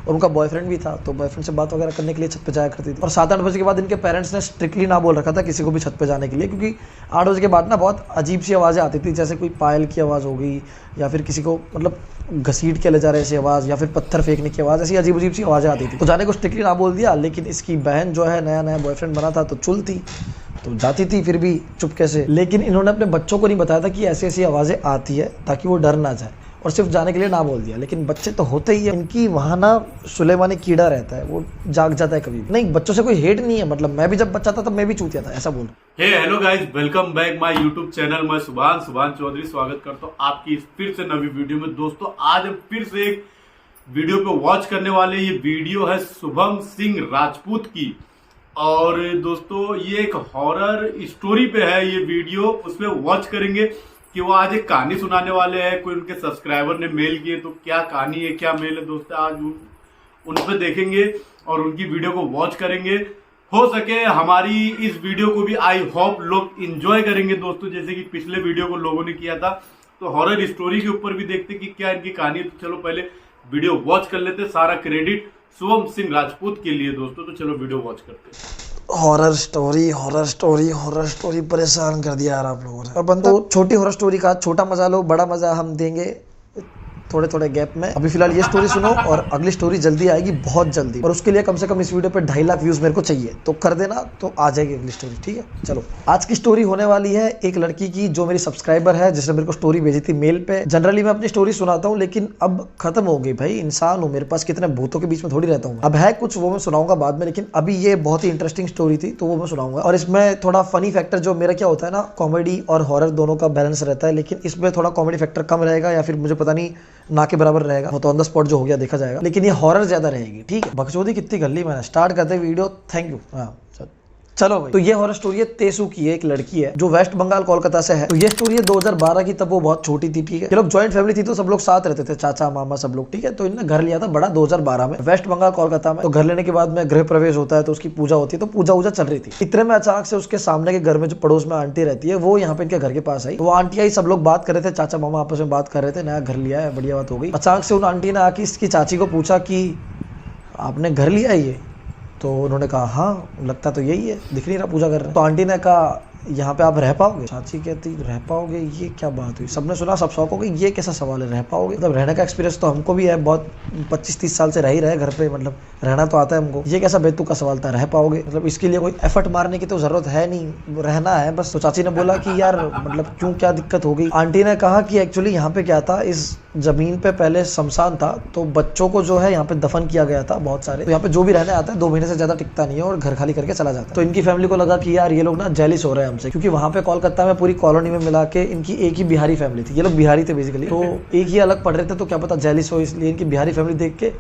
और उनका बॉयफ्रेंड भी था, तो बॉयफ्रेंड से बात वगैरह करने के लिए छत पे जाया करती थी। और 7-8 बजे के बाद इनके पेरेंट्स ने स्ट्रिक्टली ना बोल रखा था किसी को भी छत पे जाने के लिए, क्योंकि 8 बजे के बाद ना बहुत अजीब सी आवाज़ें आती थी, जैसे कोई पायल की आवाज़ हो गई या फिर किसी को मतलब घसीट के ले जा रहे ऐसी आवाज़ या फिर पत्थर फेंकने की आवाज़, ऐसी अजीब सी आवाज़ें आती थी। तो जाने को स्ट्रिक्टली ना बोल दिया, लेकिन इसकी बहन जो है नया नया बॉयफ्रेंड बना था तो चुल थी, तो जाती थी फिर भी चुपके से। लेकिन इन्होंने अपने बच्चों को नहीं बताया था कि ऐसी ऐसी आवाज़ें आती है, ताकि वो डर ना जाए, और सिर्फ जाने के लिए ना बोल दिया। लेकिन बच्चे तो होते ही है, इनकी वहाँ ना सुलेमानी कीड़ा रहता है, वो जाग जाता है कभी भी। नहीं, बच्चों से कोई हेट नहीं है, मतलब मैं भी जब बच्चा था तब मैं भी चूतिया था, ऐसा बोल। Hey hello guys, welcome back my YouTube channel. मैं सुभान चौधरी स्वागत करता हूँ आपकी इस फिर से नवी वीडियो में। दोस्तों, आज हम फिर से एक वीडियो पे वॉच करने वाले। ये वीडियो है शुभम सिंह राजपूत की, और दोस्तों ये एक हॉरर स्टोरी पे है ये वीडियो। उसमें वॉच करेंगे कि वो आज एक कहानी सुनाने वाले हैं। कोई उनके सब्सक्राइबर ने मेल किए, तो क्या कहानी है, क्या मेल है दोस्तों, आज उन पे देखेंगे और उनकी वीडियो को वॉच करेंगे। हो सके हमारी इस वीडियो को भी आई होप लोग एंजॉय करेंगे दोस्तों, जैसे कि पिछले वीडियो को लोगों ने किया था। तो हॉरर स्टोरी के ऊपर भी देखते कि क्या इनकी कहानी है। तो चलो पहले वीडियो वॉच कर लेते। सारा क्रेडिट शुभम सिंह राजपूत के लिए दोस्तों। तो चलो वीडियो वॉच करते। हॉरर स्टोरी परेशान कर दिया यार आप लोगों ने। और बंदा छोटी हॉरर स्टोरी का छोटा मजा लो, बड़ा मजा हम देंगे थोड़े थोड़े गैप में। अभी फिलहाल ये स्टोरी सुनो, और अगली स्टोरी जल्दी आएगी, बहुत जल्दी। और उसके लिए कम से कम इस वीडियो पे 2.5 लाख व्यूज मेरे को चाहिए, तो कर देना, तो आ जाएगी अगली स्टोरी। ठीक है, चलो। आज की स्टोरी होने वाली है एक लड़की की जो मेरी सब्सक्राइबर है, जिसने मेरे को स्टोरी भेजी थी मेल पे। जनरली मैं अपनी स्टोरी सुनाता हूँ, लेकिन अब खत्म हो गई भाई, इंसान हूँ, मेरे पास कितने भूतों के बीच में थोड़ी रहता हूँ। अब है कुछ, वो मैं सुनाऊंगा बाद में, लेकिन अभी ये बहुत ही इंटरेस्टिंग स्टोरी थी, तो वो मैं सुनाऊंगा। और इसमें थोड़ा फनी फैक्टर, जो मेरा क्या होता है ना, कॉमेडी और हॉरर दोनों का बैलेंस रहता है, लेकिन इसमें थोड़ा कॉमेडी फैक्टर कम रहेगा, या फिर मुझे पता नहीं ना के बराबर रहेगा, वो तो ऑन द स्पॉट जो हो गया देखा जाएगा। लेकिन ये हॉरर ज्यादा रहेगी। ठीक है, बकचोदी कितनी कर ली मैंने। स्टार्ट करते वीडियो। Thank you. हाँ चलो भाई। तो ये हॉरर स्टोरी है तेसु की है, एक लड़की है जो वेस्ट बंगाल कोलकाता से है। तो ये स्टोरी है 2012 की, तब वो बहुत छोटी थी। ठीक है, ये लोग जॉइंट फैमिली थी, तो सब लोग साथ रहते थे, चाचा मामा सब लोग। ठीक है, तो इन्होंने घर लिया था बड़ा 2012 में, वेस्ट बंगाल कोलकाता में। तो घर लेने के बाद में गृह प्रवेश होता है, तो उसकी पूजा होती है, तो पूजा चल रही थी। इतने में अचानक से उसके सामने के घर में जो पड़ोस में आंटी रहती है, वो यहाँ पे इनके घर के पास आई। वो आंटी आई, सब लोग बात कर रहे थे, चाचा मामा आपस में बात कर रहे थे, नया घर लिया है, बढ़िया बात हो गई। अचानक से उन आंटी ने आके इसकी चाची को पूछा कि आपने घर लिया है ये? तो उन्होंने कहा हाँ, लगता तो यही है, दिख नहीं रहा पूजा कर रहे हैं। तो आंटी ने कहा यहाँ पे आप रह पाओगे? चाची कहती रह पाओगे, ये क्या बात हुई? सबने सुना, सब शौक हो गई, ये कैसा सवाल है, रह पाओगे? मतलब रहने का एक्सपीरियंस तो हमको भी है, बहुत 25-30 साल से रह ही रहे घर पे, मतलब रहना तो आता है हमको। ये कैसा बेतुका सवाल था, रह पाओगे? मतलब इसके लिए कोई एफर्ट मारने की तो जरूरत है नहीं, रहना है बस। तो चाची ने बोला कि यार मतलब क्यों, क्या दिक्कत हो गई? आंटी ने कहा कि एक्चुअली यहाँ पे क्या था, इस जमीन पे पहले शमशान था, तो बच्चों को जो है यहाँ पे दफन किया गया था बहुत सारे। तो यहाँ पे जो भी रहने आता है 2 महीने से ज्यादा टिकता नहीं है, और घर खाली करके चला जाता है। तो इनकी फैमिली को लगा कि यार ये लोग ना जेलिस हो रहे हैं हमसे, क्योंकि वहाँ पे कोलकाता में पूरी कॉलोनी में मिला के इनकी एक ही बिहारी फैमिली थी। ये लोग बिहारी थे बेसिकली, तो एक ही अलग पढ़ रहे थे, तो क्या पता जेलिस हो, इसलिए इनकी बिहारी फैमिली देख के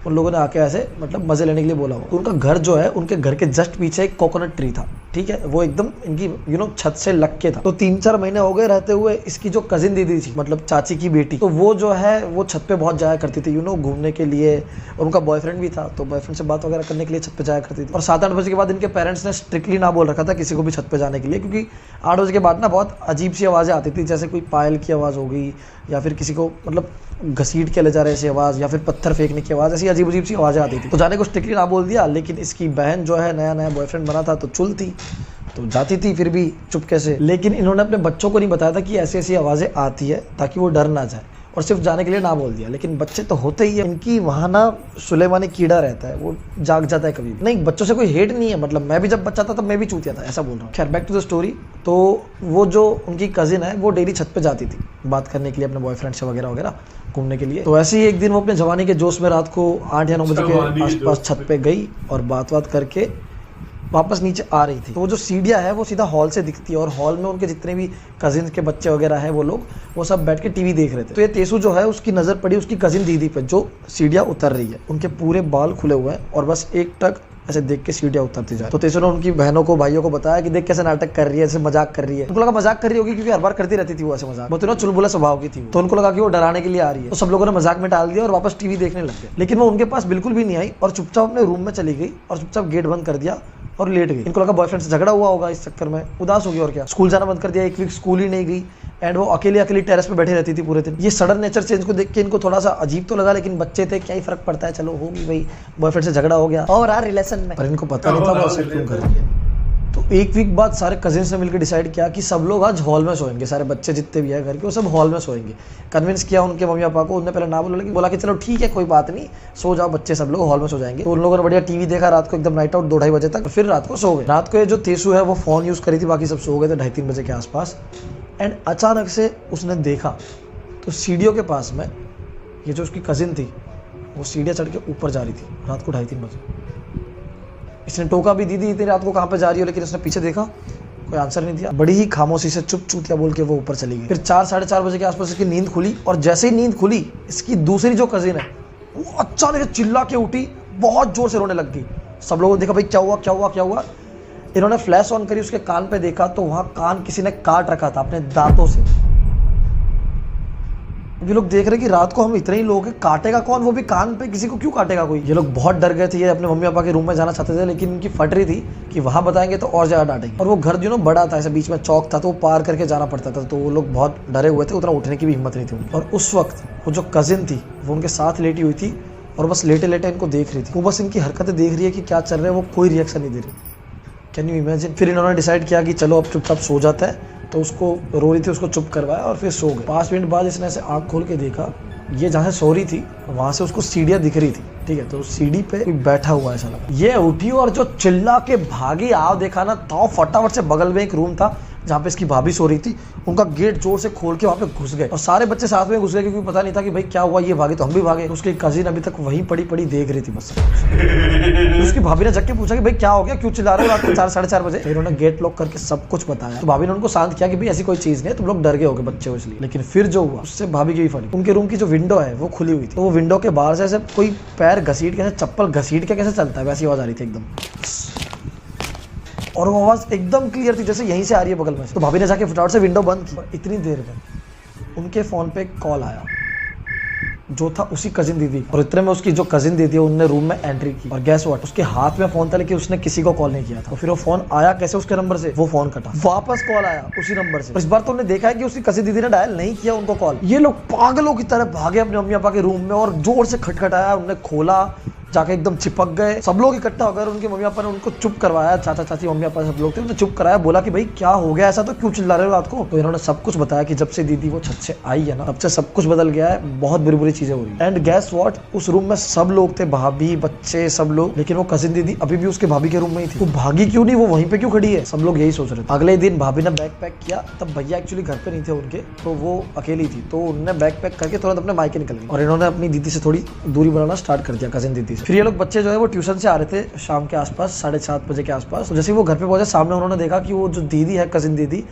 उन लोगों ने आके ऐसे मतलब मजे लेने के लिए बोला हो। तो उनका घर जो है, उनके घर के जस्ट पीछे एक कोकोनट ट्री था। ठीक है, वो एकदम इनकी छत से लग के था। तो 3-4 महीने हो गए रहते हुए। इसकी जो कजिन दीदी थी, मतलब चाची की बेटी, तो वो जो है वो छत पे बहुत जाया करती थी घूमने के लिए। और उनका बॉयफ्रेंड भी था, तो बॉयफ्रेंड से बात वगैरह करने के लिए छत पे जाया करती थी। और 7-8 बजे के बाद इनके पेरेंट्स ने स्ट्रिक्टली ना बोल रखा था किसी को भी छत पे जाने के लिए, क्योंकि 8 बजे के बाद ना बहुत अजीब सी आवाज़ें आती थी, जैसे कोई पायल की आवाज़ हो गई या फिर किसी को मतलब घसीट के ले जा रहे ऐसी आवाज़ या फिर पत्थर फेंकने की आवाज़, ऐसी अजीब सी आवाज़ें आती थी। तो जाने को स्ट्रिक्टली ना बोल दिया, लेकिन इसकी बहन जो है नया नया बॉयफ्रेंड बना था, तो चुल थी, तो जाती थी फिर भी चुपके से। लेकिन इन्होंने अपने बच्चों को नहीं बताया था कि ऐसी ऐसी आवाज़ें आती है, ताकि वो डर ना जाए, और सिर्फ जाने के लिए ना बोल दिया। लेकिन बच्चे तो होते ही है, इनकी वहाँ ना सुलेमानी कीड़ा रहता है, वो जाग जाता है कभी भी। नहीं, बच्चों से कोई हेट नहीं है, मतलब मैं भी जब बच्चा था तब मैं भी चूतिया था, ऐसा बोल रहा हूँ। खैर, बैक टू द स्टोरी। तो वो जो उनकी कजिन है, वो डेली छत पे जाती थी बात करने के लिए अपने बॉयफ्रेंड से वगैरह वगैरह, घूमने के लिए। तो ऐसे ही एक दिन वो अपने जवानी के जोश में रात को 8 या 9 बजे के आसपास छत पे गई, और बात करके वापस नीचे आ रही थी। तो वो जो सीढ़ियाँ है वो सीधा हॉल से दिखती है, और हॉल में उनके जितने भी कजिन के बच्चे वगैरह हैं, वो लोग वो सब बैठ के टीवी देख रहे थे। तो ये तेसु जो है, उसकी नज़र पड़ी उसकी कजिन दीदी पे, जो सीढ़ियाँ उतर रही है। उनके पूरे बाल खुले हुए हैं, और बस एक टक ऐसे देख के सीढ़ियाँ उतरती जाए। तो तेसु ने उनकी बहनों को, भाइयों को बताया कि देख कैसे नाटक कर रही है, ऐसे मजाक कर रही है। उनको लगा मजाक कर रही होगी, क्योंकि हर बार करती रहती थी वो ऐसे मजाक, वो चुलबुला स्वभाव की थी। तो उनको लगा कि वो डराने के लिए आ रही है। तो सब लोगों ने मजाक में टाल दिया और वापस टीवी देखने लग गए। लेकिन वो उनके पास बिल्कुल भी नहीं आई, और चुपचाप अपने रूम में चली गई, और चुपचाप गेट बंद कर दिया और लेट गई। इनको लगा बॉयफ्रेंड से झगड़ा हुआ होगा, इस चक्कर में उदास हो गई, और क्या, स्कूल जाना बंद कर दिया। 1 वीक स्कूल ही नहीं गई। एंड वो अकेली अकेली टेरेस पे बैठी रहती थी पूरे दिन। ये सडन नेचर चेंज को देख के इनको थोड़ा सा अजीब तो लगा, लेकिन बच्चे थे, क्या ही फर्क पड़ता है, चलो होगी भाई, बॉयफ्रेंड से झगड़ा हो गया और यार रिलेशन में, पर इनको पता नहीं था वो ऐसे क्यों कर रही है। तो एक वीक बाद सारे कजिन्स ने मिलकर डिसाइड किया कि सब लोग आज हॉल में सोएंगे, सारे बच्चे जितने भी है घर के वो सब हॉल में सोएंगे। कन्विंस किया उनके मम्मी पापा को, उन्होंने पहले ना बोला, लेकिन बोला कि चलो ठीक है कोई बात नहीं, सो जाओ बच्चे, सब लोग हॉल में सो जाएंगे। तो उन लोगों ने बढ़िया टीवी देखा रात को एकदम नाइट आउट 2-2:30 बजे तक, फिर रात को सो गए। रात को ये जो तेसु है वो फोन यूज करी थी, बाकी सब सो गए थे 2:30-3 बजे के आसपास। एंड अचानक से उसने देखा तो सीढ़ियों के पास में ये जो उसकी कजिन थी वो सीढ़ियाँ चढ़ के ऊपर जा रही थी रात को 2:30-3 बजे। इसने टोका भी दीदी इतनी रात को कहाँ पे जा रही हो, लेकिन उसने पीछे देखा, कोई आंसर नहीं दिया, बड़ी ही खामोशी से चुप चूतिया बोल के वो ऊपर चली गई। फिर 4-4:30 बजे के आसपास इसकी नींद खुली, और जैसे ही नींद खुली इसकी दूसरी जो कजिन है वो अचानक से चिल्ला के उठी, बहुत जोर से रोने लग गई। सब लोगों ने देखा भाई क्या हुआ क्या हुआ क्या हुआ। इन्होंने फ्लैश ऑन करी, उसके कान पे देखा तो वहाँ कान किसी ने काट रखा था अपने दांतों से। ये लोग देख रहे कि रात को हम इतने ही लोग हैं, काटेगा कौन, वो भी कान पे, किसी को क्यों काटेगा कोई। ये लोग बहुत डर गए थे, ये अपने मम्मी पापा के रूम में जाना चाहते थे, लेकिन इनकी फट रही थी कि वहां बताएंगे तो और ज्यादा डांटेंगे। और वो घर जो बड़ा था, ऐसे बीच में चौक था, तो वो पार करके जाना पड़ता था, तो वो लोग बहुत डरे हुए थे, उतना उठने की भी हिम्मत नहीं थी उनकी। और उस वक्त वो जो कजिन थी वो उनके साथ लेटी हुई थी और बस लेटे लेटे इनको देख रही थी। वो बस इनकी हरकतें देख रही है कि क्या चल रहा है, वो कोई रिएक्शन नहीं दे रही। Can you imagine. फिर इन्होंने डिसाइड किया कि चलो अब चुपचाप सो जाता है, तो उसको रो रही थी, उसको चुप करवाया और फिर सो गए। 5 मिनट बाद इसने ऐसे आँख खोल के देखा, ये जहाँ से सो रही थी वहां से उसको सीढ़ियाँ दिख रही थी, ठीक है, तो सीढ़ी पे कोई बैठा हुआ है ऐसा लगा। ये उठी और जो चिल्ला के भागी, आओ देखा ना, तो फटाफट से बगल में एक रूम था जहाँ पे इसकी भाभी सो रही थी, उनका गेट जोर से खोल के वहाँ पे घुस गए और सारे बच्चे साथ में घुस गए, क्योंकि पता नहीं था कि भाई क्या हुआ, ये भागे तो हम भी भागे। उसकी कजिन अभी तक वहीं पड़ी पड़ी देख रही थी बस। उसकी भाभी ने जग के पूछा कि भाई क्या हो गया, क्यों चिल्ला रहे हो रात को 4-4:30 बजे। फिर उन्होंने गेट लॉक करके सब कुछ बताया, तो भाभी ने उनको शांत किया कि भाई ऐसी कोई चीज नहीं है, तुम लोग डर गए होगे बच्चे हो इसलिए। लेकिन फिर जो हुआ उससे भाभी की भी फटी। उनके रूम की जो विंडो है वो खुली हुई थी, तो वो विंडो के बाहर से ऐसे कोई पैर घसीट के, चप्पल घसीट के कैसे चलता है वैसी आवाज आ रही थी एकदम, और वो आवाज एकदम क्लियर थी जैसे यहीं से आ रही है बगल में से। तो भाभी ने जाके फटाफट से विंडो बंद की। इतनी देर में उनके फोन पे एक कॉल आया जो था उसी कजिन दीदी, और इतने में उसकी जो कजिन दीदी है उन्होंने रूम में एंट्री की, और गैस व्हाट, उसके हाथ में फोन था लेकिन उसने किसी को कॉल नहीं किया था। तो फिर वो फोन आया कैसे उसके नंबर से, वो फोन कटा, वापस कॉल आया उसी नंबर से। इस बार तो उन्होंने देखा है कि उसकी कजिन दीदी ने डायल नहीं किया उनको कॉल। ये लोग पागलों की तरह भागे अपने मम्मी पापा के रूम में और जोर से खटखटाया, उन्होंने खोला, जाके एकदम चिपक गए। सब लोग इकट्ठा होकर उनके मम्मी पापा ने उनको चुप करवाया, चाचा चाची मम्मी पापा सब लोग थे, उन्होंने चुप कराया, बोला कि भाई क्या हो गया ऐसा, तो क्यों चिल्ला रहे हो रात को। तो इन्होंने सब कुछ बताया कि जब से दीदी वो छत से आई है ना, तब से सब कुछ बदल गया है, बहुत बुरी बुरी चीजें हो रही है। एंड गैस व्हाट, उस रूम में सब लोग थे, भाभी बच्चे सब लोग, लेकिन वो कजिन दीदी अभी भी उसके भाभी के रूम में ही थी। वो भागी क्यों नहीं, वो वहीं पे क्यों खड़ी है, सब लोग यही सोच रहे थे। अगले दिन भाभी ने बैग पैक किया, तब भैया एक्चुअली घर पे नहीं थे उनके, तो वो अकेली थी, तो उन्होंने बैग पैक करके तुरंत अपने मायके निकल गई और इन्होंने अपनी दीदी से थोड़ी दूरी बनाना स्टार्ट कर दिया, कजिन दीदी से। फिर ये लोग बच्चे जो है वो ट्यूशन से आ रहे थे शाम के आसपास 7:30 बजे के आसपास। तो जैसे वो घर पे पहुंचे, सामने उन्होंने देखा कि वो जो दीदी है कजिन दीदी,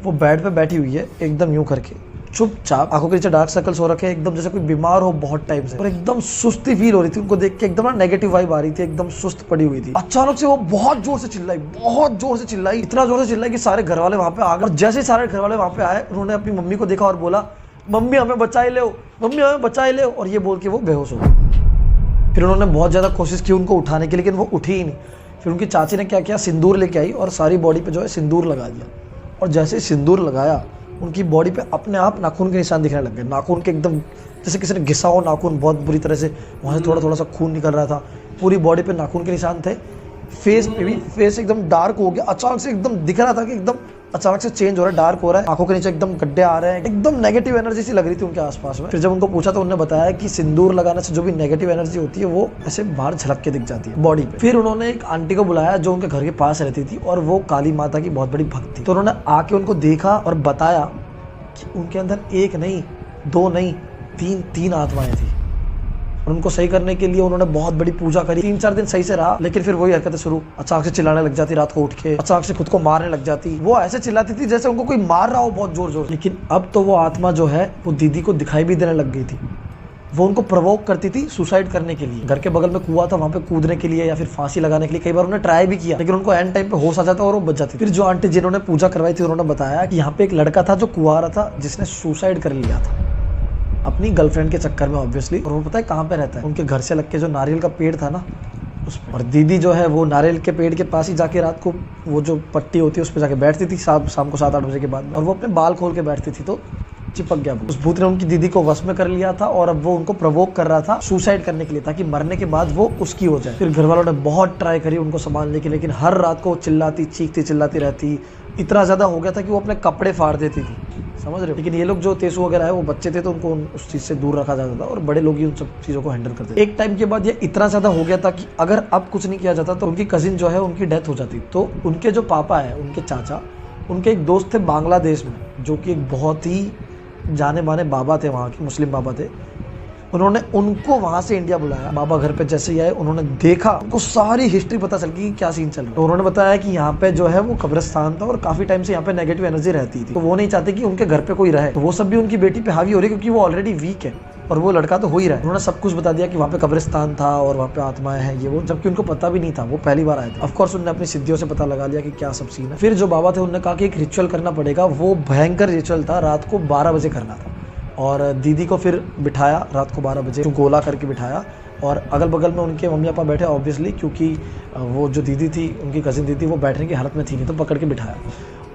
वो बेड पे बैठी हुई है एकदम यूं करके, चुपचाप, आंखों के नीचे डार्क सर्कल्स हो रखे, एकदम जैसे कोई बीमार हो बहुत टाइम से, और एकदम सुस्ती फील हो रही थी उनको देख के, एकदम ना नेगेटिव वाइब आ रही थी, एकदम सुस्त पड़ी हुई थी। अचानक से वो बहुत जोर से चिल्लाई, बहुत जोर से चिल्लाई, इतना जोर से चिल्लाई कि सारे घर वाले वहां पे आ गए। और जैसे ही सारे घर वाले वहां पे आए, उन्होंने अपनी मम्मी को देखा और बोला, मम्मी हमें बचाई ले, मम्मी हमें बचाई ले, और ये बोल के वो बेहोश हो गई। फिर उन्होंने बहुत ज़्यादा कोशिश की उनको उठाने की, लेकिन वो उठी ही नहीं। फिर उनकी चाची ने क्या किया, सिंदूर लेके आई और सारी बॉडी पे जो है सिंदूर लगा दिया, और जैसे सिंदूर लगाया उनकी बॉडी पे अपने आप नाखून के निशान दिखने लग गए। नाखून के एकदम जैसे किसी ने घिसा हो नाखून बहुत बुरी तरह से, वहाँ से थोड़ा थोड़ा सा खून निकल रहा था, पूरी बॉडी पे नाखून के निशान थे। फेस पे भी, फेस एकदम डार्क हो गया, अचानक से एकदम दिख रहा था कि एकदम अचानक से चेंज हो रहा है, डार्क हो रहा है, आंखों के नीचे एकदम गड्ढे आ रहे हैं, एकदम नेगेटिव एनर्जी सी लग रही थी उनके आसपास में। फिर जब उनको पूछा तो उन्होंने बताया कि सिंदूर लगाने से जो भी नेगेटिव एनर्जी होती है वो ऐसे बाहर झलक के दिख जाती है बॉडी पे। फिर उन्होंने एक आंटी को बुलाया जो उनके घर के पास रहती थी, और वो काली माता की बहुत बड़ी भक्त थी। तो उन्होंने आके उनको देखा और बताया कि उनके अंदर एक नहीं, दो नहीं, तीन आत्माएं थी, और उनको सही करने के लिए उन्होंने बहुत बड़ी पूजा करी। 3-4 दिन सही से रहा, लेकिन फिर वही हरकतें शुरू, अचानक से चिल्लाने लग जाती, रात को उठ के अचानक से खुद को मारने लग जाती। वो ऐसे चिल्लाती थी जैसे उनको कोई मार रहा हो बहुत जोर जोर। लेकिन अब तो वो आत्मा जो है वो दीदी को दिखाई भी देने लग गई थी। वो उनको प्रोवोक करती थी सुसाइड करने के लिए। घर के बगल में कुआं था, वहाँ पे कूदने के लिए या फिर फांसी लगाने के लिए कई बार उन्होंने ट्राई भी किया, लेकिन उनको एंड टाइम पे होश आ जाता और वो बच जाती। फिर जो आंटी जिन्होंने पूजा करवाई थी उन्होंने बताया कि यहाँ पे एक लड़का था जो कुंवारा था, जिसने सुसाइड कर लिया था अपनी गर्लफ्रेंड के चक्कर में ऑब्वियसली। और वो पता है कहाँ पे रहता है, उनके घर से लग के जो नारियल का पेड़ था ना, उसमें। और दीदी जो है वो नारियल के पेड़ के पास ही जाके रात को वो जो पट्टी होती है उस पर जाके बैठती थी शाम को 7-8 बजे के बाद में, और वो अपने बाल खोल के बैठती थी, तो चिपक गया उस भूत ने उनकी दीदी को वश में कर लिया था और अब वो उनको प्रवोक कर रहा था सुसाइड करने के लिए, ताकि मरने के बाद वो उसकी हो जाए। फिर घर वालों ने बहुत ट्राई करी उनको संभालने की, लेकिन हर रात को चिल्लाती चीखती चिल्लाती रहती, इतना ज्यादा हो गया था कि वो अपने कपड़े फाड़ देती थी, समझ रहे हो। लेकिन ये लोग जो तेसु वगैरह है वो बच्चे थे, तो उनको उस चीज से दूर रखा जाता था और बड़े लोग ही उन सब चीजों को हैंडल करते थे। एक टाइम के बाद ये इतना ज्यादा हो गया था कि अगर अब कुछ नहीं किया जाता तो उनकी कजिन जो है उनकी डेथ हो जाती। तो उनके जो पापा है, उनके चाचा, उनके एक दोस्त थे बांग्लादेश में, जो कि एक बहुत ही जाने माने बाबा थे, वहाँ के मुस्लिम बाबा थे। उन्होंने उनको वहां से इंडिया बुलाया। बाबा घर पे जैसे ही आए उन्होंने देखा, उनको सारी हिस्ट्री पता चल गई कि क्या सीन चल रहा है। तो उन्होंने बताया कि यहाँ पे जो है वो कब्रिस्तान था और काफी टाइम से यहाँ पे नेगेटिव एनर्जी रहती थी, तो वो नहीं चाहते कि उनके घर पे कोई रहे। तो वो सब भी उनकी बेटी पे हावी हो रही है क्योंकि वो ऑलरेडी वीक है और वो लड़का तो हो ही रहा है। उन्होंने सब कुछ बता दिया कि वहाँ पे कब्रिस्तान था और वहाँ पे आत्माएं हैं ये वो, जबकि उनको पता भी नहीं था, वो पहली बार आए थे। ऑफ कोर्स उन्होंने अपनी सिद्धियों से पता लगा लिया कि क्या सब सीन है। फिर जो बाबा थे उन्होंने कहा कि एक रिचुअल करना पड़ेगा। वो भयंकर रिचुअल था, रात को 12 बजे करना था। और दीदी को फिर बिठाया रात को 12 बजे, गोला करके बिठाया, और अगल बगल में उनके मम्मी पापा बैठे ऑब्वियसली, क्योंकि वो जो दीदी थी, उनकी कजिन दीदी, वो बैठने की हालत में थी नहीं, तो पकड़ के बिठाया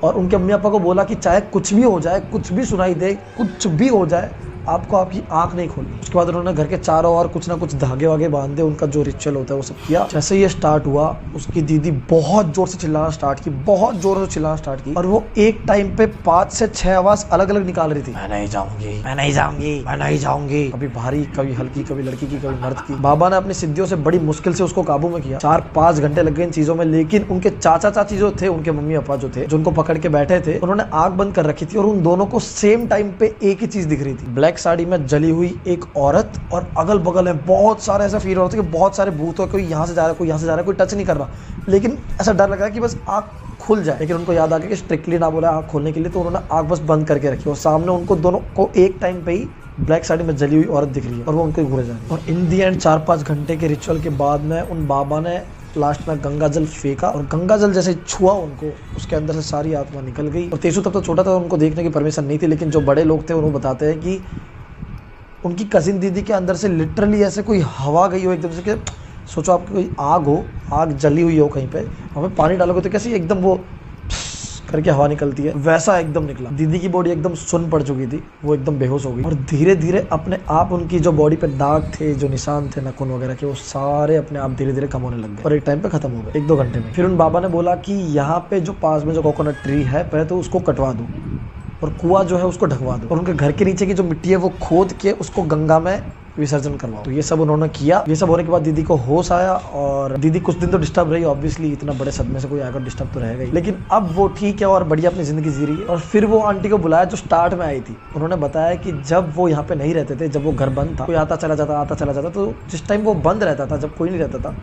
और उनके मम्मी पापा को बोला कि चाहे कुछ भी हो जाए, कुछ भी सुनाई दे, कुछ भी हो जाए, आपको आपकी आंख नहीं खोलनी। उसके बाद उन्होंने घर के चारों ओर कुछ ना कुछ धागे वागे बांधे, उनका जो रिचुअल होता है वो सब किया। जैसे ये स्टार्ट हुआ, उसकी दीदी बहुत जोर से चिल्लाना स्टार्ट की, बहुत जोर से चिल्लाना स्टार्ट की, और वो एक टाइम पे 5 से 6 आवाज अलग अलग निकाल रही थी। मैं नहीं जाऊंगी, मैं नहीं जाऊंगी, मैं नहीं जाऊंगी, कभी भारी, कभी हल्की, कभी लड़की की, कभी मर्द की। बाबा ने अपनी सिद्धियों से बड़ी मुश्किल से उसको काबू में किया। 4-5 घंटे लग गए इन चीजों में, लेकिन उनके चाचा चाची जो थे, उनके मम्मी पापा जो थे, जो उनको पकड़ के बैठे थे, उन्होंने आंख बंद कर रखी थी और उन दोनों को सेम टाइम पे एक ही चीज दिख रही थी, ब्लैक साड़ी में जली हुई एक औरत, और अगल बगल में बहुत सारे, ऐसा फील हो रहा था कि बहुत सारे भूत हो, कोई यहाँ से जा रहा है, कोई यहाँ से जा रहा है, कोई टच नहीं कर रहा, लेकिन ऐसा डर लग रहा है कि बस आंख खुल जाए। लेकिन उनको याद आ गया कि स्ट्रिक्टली ना बोला आंख खोलने के लिए, तो उन्होंने आंख बस बंद करके रखी और सामने उनको दोनों को एक टाइम पे ही ब्लैक साड़ी में जली हुई औरत दिख रही है और वो उनको घूरे जा रही है। और इन दी एंड 4-5 घंटे के रिचुअल के बाद में उन बाबा ने लास्ट में गंगा जल फेंका, और गंगा जल जैसे छुआ उनको, उसके अंदर से सारी आत्मा निकल गई। और तेसु तब तो छोटा था, उनको देखने की परमिशन नहीं थी, लेकिन जो बड़े लोग थे उन्होंने बताते हैं कि उनकी कजिन दीदी के अंदर से लिटरली ऐसे कोई हवा गई हो एकदम से, कि सोचो आपकी कोई आग हो, आग जली हुई हो कहीं पे, वहाँ पे पानी डालोगे तो कैसे एकदम वो करके हवा निकलती है, वैसा एकदम निकला। दीदी की बॉडी एकदम सुन्न पड़ चुकी थी, वो एकदम बेहोश हो गई, और धीरे धीरे अपने आप उनकी जो बॉडी पे दाग थे, जो निशान थे नाखून वगैरह के, वो सारे अपने आप धीरे धीरे कम होने लग गए और एक टाइम पे खत्म हो गए, 1-2 घंटे में। फिर उन बाबा ने बोला कि यहाँ पे जो पास में जो कोकोनट ट्री है, पहले तो उसको कटवा दो और कुआं जो है उसको ढकवा दो, और उनके घर के नीचे की जो मिट्टी है वो खोद के उसको गंगा में विसर्जन करवाओ। तो ये सब उन्होंने किया। ये सब होने के बाद दीदी को होश आया, और दीदी कुछ दिन तो डिस्टर्ब रही, ऑब्वियसली इतना बड़े सदमे से कोई आकर डिस्टर्ब तो रहेगा ही, लेकिन अब वो ठीक है और बढ़िया अपनी जिंदगी जी रही है। और फिर वो आंटी को बुलाया जो स्टार्ट में आई थी। उन्होंने बताया कि जब वो यहाँ पे नहीं रहते थे, जब वो घर बंद था, कोई आता चला जाता, तो जिस टाइम वो बंद रहता था, जब कोई नहीं रहता था,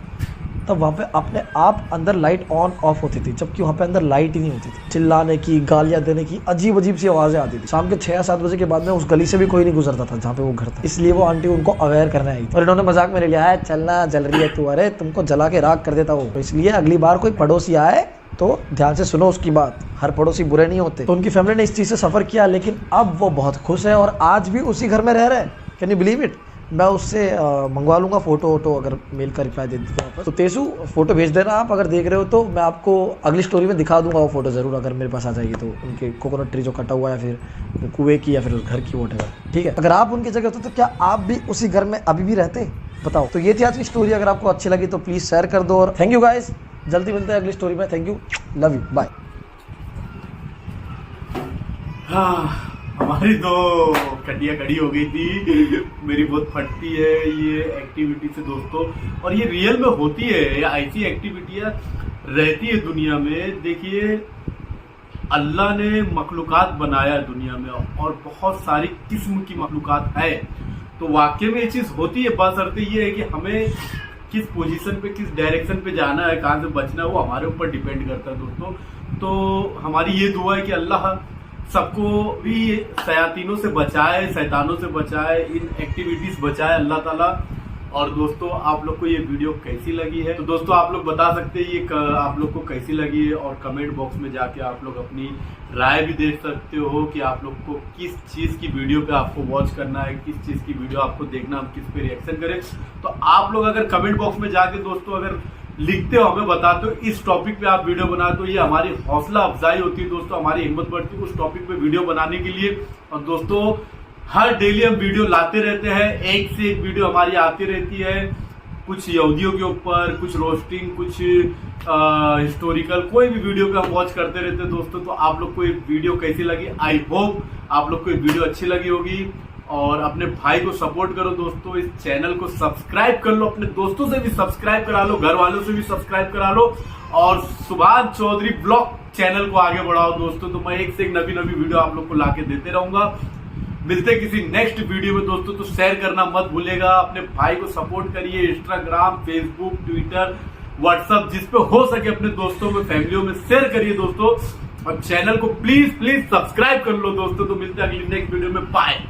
तब वहाँ पे अपने आप अंदर लाइट ऑन ऑफ होती थी, जबकि वहाँ पे अंदर लाइट ही नहीं होती थी। चिल्लाने की, गालियाँ देने की अजीब अजीब सी आवाज़ें आती थी। शाम के 6-7 बजे के बाद में उस गली से भी कोई नहीं गुजरता था जहाँ पे वो घर था, इसलिए वो आंटी उनको अवेयर करने आई थी। और इन्होंने मजाक में ले लिया है, चलना जल रही है तू, अरे तुमको जला के राख कर देता हूँ। तो इसलिए अगली बार कोई पड़ोसी आए तो ध्यान से सुनो उसकी बात, हर पड़ोसी बुरे नहीं होते। तो उनकी फैमिली ने इस चीज़ से सफ़र किया, लेकिन अब वो बहुत खुश है और आज भी उसी घर में रह रहे हैं। Can you believe it? मैं उससे मंगवा लूंगा फोटो अगर मेल का रिप्लाई दे दीजिए वापस। तो तेसु फोटो भेज देना आप, अगर देख रहे हो तो मैं आपको अगली स्टोरी में दिखा दूंगा वो फोटो जरूर, अगर मेरे पास आ जाएगी तो, उनके कोकोनट ट्री जो कटा हुआ है, फिर कुएं की या फिर उस घर की, वोटेवर। ठीक है, अगर आप उनकी जगह होते तो क्या आप भी उसी घर में अभी भी रहते? बताओ। तो ये थी आज की स्टोरी। अगर आपको अच्छी लगी तो प्लीज शेयर कर दो, और थैंक यू गाइस। जल्दी मिलते हैं अगली स्टोरी में। Thank you, love you, bye. हमारी तो कटिया कड़ी हो गई थी, मेरी बहुत फटती है ये एक्टिविटी से दोस्तों, और ये रियल में होती है, या ऐसी एक्टिविटियां रहती है दुनिया में। देखिए, अल्लाह ने मखलूकात बनाया दुनिया में, और बहुत सारी किस्म की मखलूकात है, तो वाकई में ये चीज होती है। बशर्ते ये है कि हमें किस पोजीशन पे, किस डायरेक्शन पे जाना है, कहाँ से बचना है, वो हमारे ऊपर डिपेंड करता है दोस्तों। तो हमारी ये दुआ है कि अल्लाह सबको भी शयातीनों से बचाए, शैतानों से बचाए, इन एक्टिविटीज बचाए अल्लाह ताला। और दोस्तों आप लोग को ये वीडियो कैसी लगी है, तो दोस्तों आप लोग बता सकते हैं ये आप लोग को कैसी लगी है, और कमेंट बॉक्स में जाके आप लोग अपनी राय भी दे सकते हो कि आप लोग को किस चीज की वीडियो पे आपको वॉच करना है, किस चीज की वीडियो आपको देखना, हम किस पे रिएक्शन करें। तो आप लोग अगर कमेंट बॉक्स में जाके दोस्तों अगर लिखते हो, हमें बताते हो इस टॉपिक पे आप वीडियो बनाते हो, ये हमारी हौसला अफजाई होती है दोस्तों, हमारी हिम्मत बढ़ती है उस टॉपिक पे वीडियो बनाने के लिए। और दोस्तों हर डेली हम वीडियो लाते रहते हैं, एक से एक वीडियो हमारी आती रहती है, कुछ यहूदियों के ऊपर, कुछ रोस्टिंग, कुछ हिस्टोरिकल, कोई भी वीडियो पे हम वॉच करते रहते हैं दोस्तों। तो आप लोग को ये वीडियो कैसी लगी, आई होप आप लोग को ये वीडियो अच्छी लगी होगी, और अपने भाई को सपोर्ट करो दोस्तों, इस चैनल को सब्सक्राइब कर लो, अपने दोस्तों से भी सब्सक्राइब करा लो, घर वालों से भी सब्सक्राइब करा लो, और सुभान चौधरी ब्लॉग चैनल को आगे बढ़ाओ दोस्तों। तो मैं एक से एक नवी वीडियो आप लोग को लाके देते रहूंगा। मिलते किसी नेक्स्ट वीडियो में दोस्तों, तो शेयर करना मत भूलेगा, अपने भाई को सपोर्ट करिए, इंस्टाग्राम, फेसबुक, ट्विटर, व्हाट्सएप, जिस पे हो सके अपने दोस्तों में, फैमिलियों में शेयर करिए दोस्तों, और चैनल को प्लीज सब्सक्राइब कर लो दोस्तों। तो मिलते हैं अगली नेक्स्ट वीडियो में, बाय।